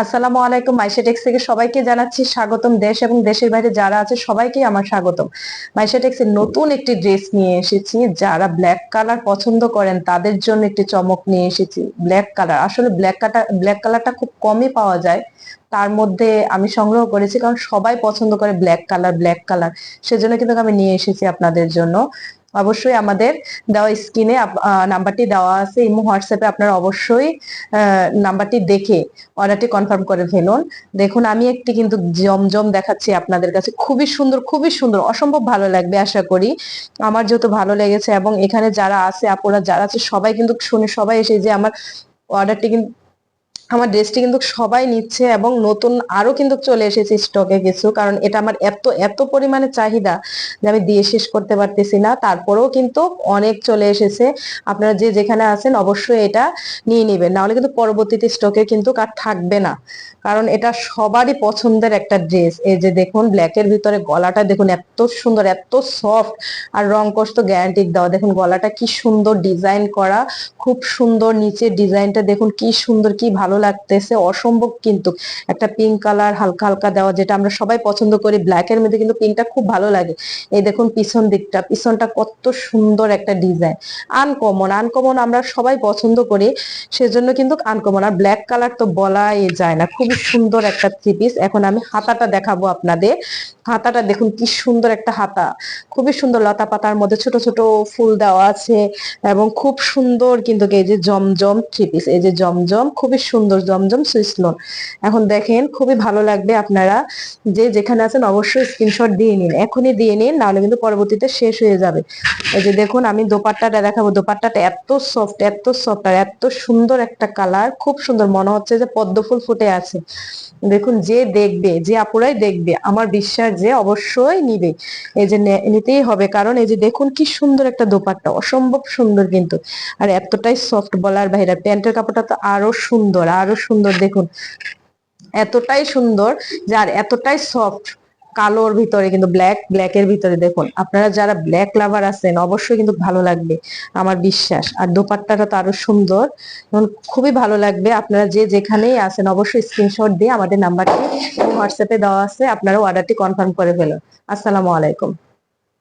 আসসালামু আলাইকুম। মাইশা টেক্স থেকে সবাইকে জানাচ্ছি স্বাগতম। দেশ এবং দেশের বাইরে যারা আছে সবাইকে আমার স্বাগতম। মাইশা টেক্সের নতুন একটি ড্রেস নিয়ে এসেছি। যারা ব্ল্যাক কালার পছন্দ করেন তাদের জন্য একটি চমক নিয়ে এসেছি। ব্ল্যাক কালার, আসলে ব্ল্যাক কালারটা খুব কমই পাওয়া যায়। তার মধ্যে আমি সংগ্রহ করেছি, কারণ সবাই পছন্দ করে ব্ল্যাক কালার, সেজন্য কিন্তু আমি নিয়ে এসেছি আপনাদের জন্য। অবশ্যই আমাদের দেওয়া স্ক্রিনে নাম্বারটি দেওয়া আছে, ইমো হোয়াটসঅ্যাপে আপনারা অবশ্যই নাম্বারটি দেখে অর্ডারটি কনফার্ম করে ফেলুন। দেখুন, আমি একটি কিন্তু জমজম দেখাচ্ছি আপনাদের কাছে, খুবই সুন্দর, খুবই সুন্দর, অসম্ভব ভালো লাগবে আশা করি। আমার যেহেতু ভালো লেগেছে, এবং এখানে যারা আছে, আপুরা যারা আছে, সবাই কিন্তু শুনে সবাই এসে যে আমার অর্ডারটি কিন্তু, আমার ড্রেসটি কিন্তু সবাই নিচ্ছে, এবং নতুন আরো কিন্তু চলে এসেছে স্টকে কিছু, কারণ এটা আমার এত এত পরিমাণে চাহিদা যে আমি দিয়ে শেষ করতে পারতেছি না। তারপরেও কিন্তু অনেক চলে এসেছে। আপনারা যে যেখানে আছেন অবশ্যই এটা নিয়ে নেবেন, না হলে কিন্তু পরবর্তীতে স্টকে কিন্তু আর থাকবে না। কারণ এটা সবারই পছন্দের একটা ড্রেস। এই যে দেখুন, ব্ল্যাকের ভিতরে গলাটা দেখুন, এত সুন্দর, এত সফট, আর রং কস তো গ্যারান্টি দেওয়া। দেখুন গলাটা কি সুন্দর ডিজাইন করা, খুব সুন্দর। নিচের ডিজাইনটা দেখুন কি সুন্দর, কি ভালো লাগতেছে, অসম্ভব। কিন্তু একটা পিঙ্ক কালার হালকা হালকা দেওয়া, যেটা আমরা সবাই পছন্দ করি। ব্ল্যাকের মধ্যে কিন্তু পিঙ্কটা খুব ভালো লাগে। এই দেখুন পিছন দিকটা, পিছনটা কত সুন্দর একটা ডিজাইন। আনকমন, আনকমন আমরা সবাই পছন্দ করি, সেজন্য কিন্তু আনকমন। আর ব্ল্যাক কালার তো বলাই যায় না, খুবই সুন্দর একটা থ্রি পিস। এখন আমি হাতাটা দেখাবো আপনাদের। হাতাটা দেখুন কি সুন্দর একটা হাতা, খুবই সুন্দর। লতা পাতার মধ্যে ছোট ছোট ফুল দেওয়া আছে, এবং খুব সুন্দর। কিন্তু এই যে জমজম থ্রি পিস, এই যে জমজম, খুবই সুন্দর জমজম সুইস লোন। এখন দেখেন, খুবই ভালো লাগবে। আপনারা যে যেখানে আছেন অবশ্যই স্ক্রিনশট দিয়ে নিন, এখনই দিয়ে নিন, নাহলে কিন্তু পরবর্তীতে শেষ হয়ে যাবে। এই যে দেখুন, আমি দোপাট্টাটা দেখাবো। দোপাট্টাটা এত সফট, এত সফট, আর এত সুন্দর একটা কালার, খুব সুন্দর, মনে হচ্ছে যে পদ্ম ফুল ফুটে আছে। দেখুন, যে দেখবে, যে আপুরাই দেখবে, আমার বিশ্বাস যে অবশ্যই নিবে। এই যে নিতেই হবে, কারণ এই যে দেখুন কি সুন্দর একটা দোপাট্টা, অসম্ভব সুন্দর কিন্তু। আর এতটাই সফট বলার বাইরে। প্যান্টের কাপড়টা তো আরো সুন্দর, আরো সুন্দর। দেখুন এতটাই সুন্দর, যার এতটাই সফট। কালোর ভিতরে কিন্তু ব্ল্যাকের ভিতরে দেখুন, আপনারা যারা ব্ল্যাক লাভার আছেন অবশ্যই কিন্তু ভালো লাগবে আমার বিশ্বাস। আর দোপাট্টাটা তো আরো সুন্দর, এবং খুবই ভালো লাগবে। আপনারা যে যেখানেই আছেন অবশ্যই স্ক্রিনশট দিয়ে আমাদের নাম্বারটি হোয়াটসঅ্যাপে দেওয়া আছে, আপনারা অর্ডারটি কনফার্ম করে ফেলুন। আসসালামু আলাইকুম।